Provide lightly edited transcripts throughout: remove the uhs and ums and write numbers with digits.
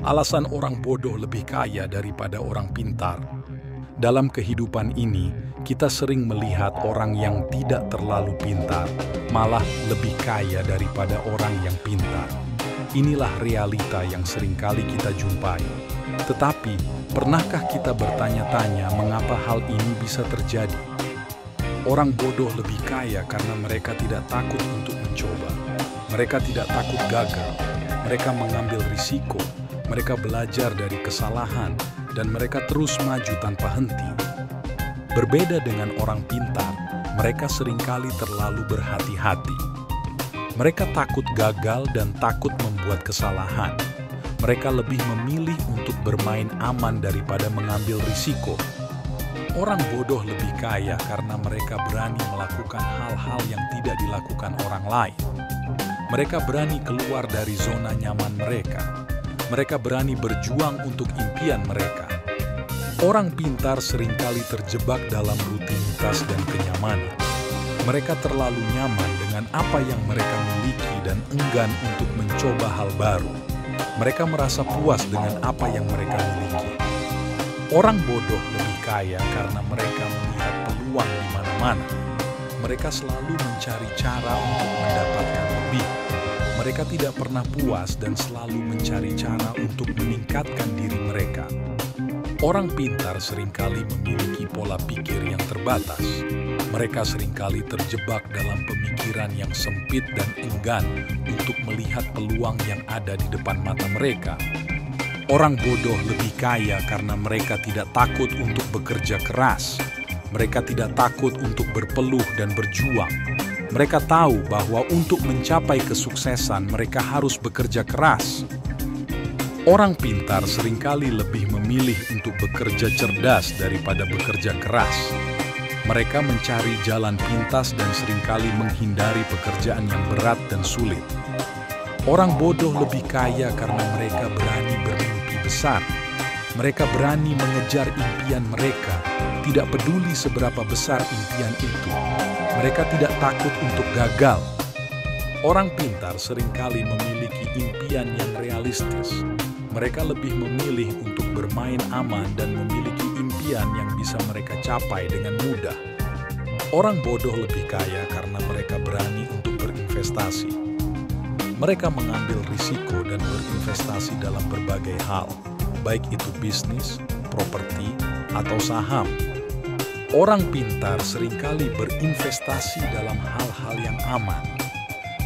Alasan orang bodoh lebih kaya daripada orang pintar. Dalam kehidupan ini, kita sering melihat orang yang tidak terlalu pintar, malah lebih kaya daripada orang yang pintar. Inilah realita yang seringkali kita jumpai. Tetapi, pernahkah kita bertanya-tanya mengapa hal ini bisa terjadi? Orang bodoh lebih kaya karena mereka tidak takut untuk mencoba. Mereka tidak takut gagal. Mereka mengambil risiko. Mereka belajar dari kesalahan, dan mereka terus maju tanpa henti. Berbeda dengan orang pintar, mereka seringkali terlalu berhati-hati. Mereka takut gagal dan takut membuat kesalahan. Mereka lebih memilih untuk bermain aman daripada mengambil risiko. Orang bodoh lebih kaya karena mereka berani melakukan hal-hal yang tidak dilakukan orang lain. Mereka berani keluar dari zona nyaman mereka. Mereka berani berjuang untuk impian mereka. Orang pintar seringkali terjebak dalam rutinitas dan kenyamanan. Mereka terlalu nyaman dengan apa yang mereka miliki dan enggan untuk mencoba hal baru. Mereka merasa puas dengan apa yang mereka miliki. Orang bodoh lebih kaya karena mereka melihat peluang di mana-mana. Mereka selalu mencari cara untuk mendapatkan lebih. Mereka tidak pernah puas dan selalu mencari cara untuk meningkatkan diri mereka. Orang pintar seringkali memiliki pola pikir yang terbatas. Mereka seringkali terjebak dalam pemikiran yang sempit dan enggan untuk melihat peluang yang ada di depan mata mereka. Orang bodoh lebih kaya karena mereka tidak takut untuk bekerja keras. Mereka tidak takut untuk berpeluh dan berjuang. Mereka tahu bahwa untuk mencapai kesuksesan mereka harus bekerja keras. Orang pintar seringkali lebih memilih untuk bekerja cerdas daripada bekerja keras. Mereka mencari jalan pintas dan seringkali menghindari pekerjaan yang berat dan sulit. Orang bodoh lebih kaya karena mereka berani bermimpi besar. Mereka berani mengejar impian mereka, tidak peduli seberapa besar impian itu. Mereka tidak takut untuk gagal. Orang pintar seringkali memiliki impian yang realistis. Mereka lebih memilih untuk bermain aman dan memiliki impian yang bisa mereka capai dengan mudah. Orang bodoh lebih kaya karena mereka berani untuk berinvestasi. Mereka mengambil risiko dan berinvestasi dalam berbagai hal, baik itu bisnis, properti, atau saham. Orang pintar seringkali berinvestasi dalam hal-hal yang aman.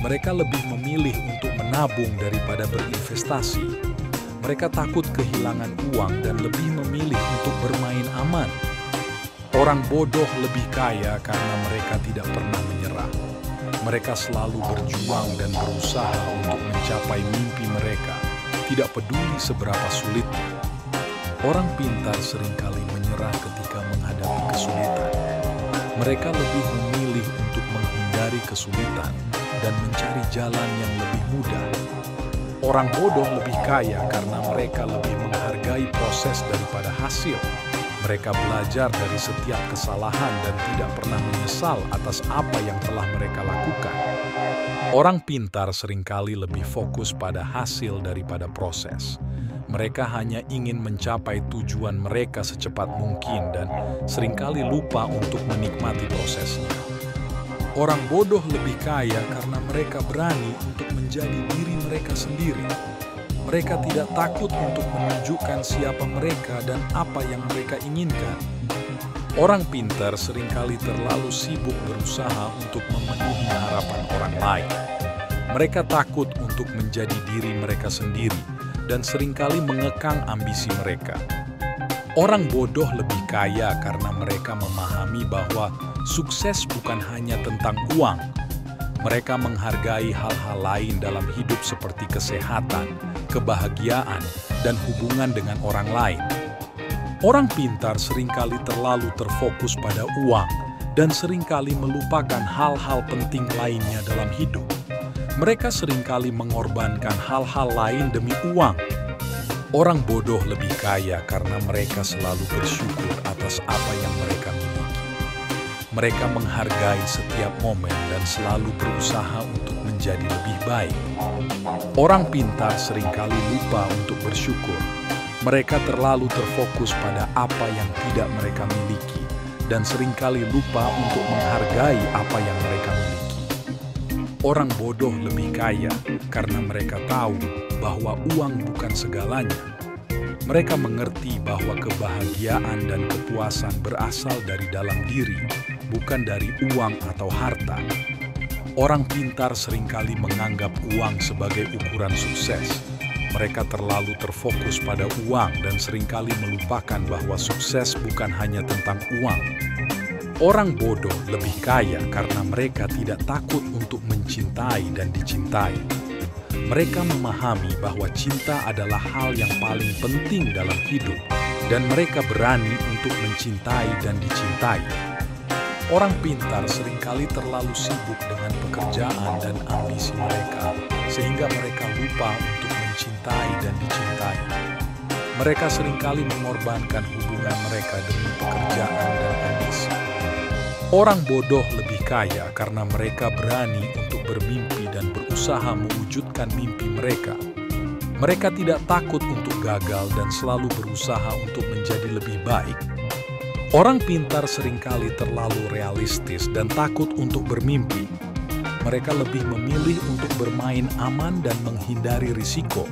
Mereka lebih memilih untuk menabung daripada berinvestasi. Mereka takut kehilangan uang dan lebih memilih untuk bermain aman. Orang bodoh lebih kaya karena mereka tidak pernah menyerah. Mereka selalu berjuang dan berusaha untuk mencapai mimpi mereka, tidak peduli seberapa sulitnya. Orang pintar seringkali menyerah ketika menghadapi kesulitan. Mereka lebih memilih untuk menghindari kesulitan dan mencari jalan yang lebih mudah. Orang bodoh lebih kaya karena mereka lebih menghargai proses daripada hasil. Mereka belajar dari setiap kesalahan dan tidak pernah menyesal atas apa yang telah mereka lakukan. Orang pintar seringkali lebih fokus pada hasil daripada proses. Mereka hanya ingin mencapai tujuan mereka secepat mungkin dan seringkali lupa untuk menikmati prosesnya. Orang bodoh lebih kaya karena mereka berani untuk menjadi diri mereka sendiri. Mereka tidak takut untuk menunjukkan siapa mereka dan apa yang mereka inginkan. Orang pintar seringkali terlalu sibuk berusaha untuk memenuhi harapan orang lain. Mereka takut untuk menjadi diri mereka sendiri dan seringkali mengekang ambisi mereka. Orang bodoh lebih kaya karena mereka memahami bahwa sukses bukan hanya tentang uang. Mereka menghargai hal-hal lain dalam hidup seperti kesehatan, kebahagiaan, dan hubungan dengan orang lain. Orang pintar seringkali terlalu terfokus pada uang dan seringkali melupakan hal-hal penting lainnya dalam hidup. Mereka seringkali mengorbankan hal-hal lain demi uang. Orang bodoh lebih kaya karena mereka selalu bersyukur atas apa yang mereka miliki. Mereka menghargai setiap momen dan selalu berusaha untuk menjadi lebih baik. Orang pintar seringkali lupa untuk bersyukur. Mereka terlalu terfokus pada apa yang tidak mereka miliki dan seringkali lupa untuk menghargai apa yang mereka miliki. Orang bodoh lebih kaya karena mereka tahu bahwa uang bukan segalanya. Mereka mengerti bahwa kebahagiaan dan kepuasan berasal dari dalam diri, bukan dari uang atau harta. Orang pintar seringkali menganggap uang sebagai ukuran sukses. Mereka terlalu terfokus pada uang dan seringkali melupakan bahwa sukses bukan hanya tentang uang. Orang bodoh lebih kaya karena mereka tidak takut untuk mencintai dan dicintai. Mereka memahami bahwa cinta adalah hal yang paling penting dalam hidup, dan mereka berani untuk mencintai dan dicintai. Orang pintar seringkali terlalu sibuk dengan pekerjaan dan ambisi mereka, sehingga mereka lupa untuk mencintai dan dicintai. Mereka seringkali mengorbankan hubungan mereka demi pekerjaan dan ambisi. Orang bodoh lebih kaya karena mereka berani untuk bermimpi dan berusaha mewujudkan mimpi mereka. Mereka tidak takut untuk gagal dan selalu berusaha untuk menjadi lebih baik. Orang pintar seringkali terlalu realistis dan takut untuk bermimpi. Mereka lebih memilih untuk bermain aman dan menghindari risiko.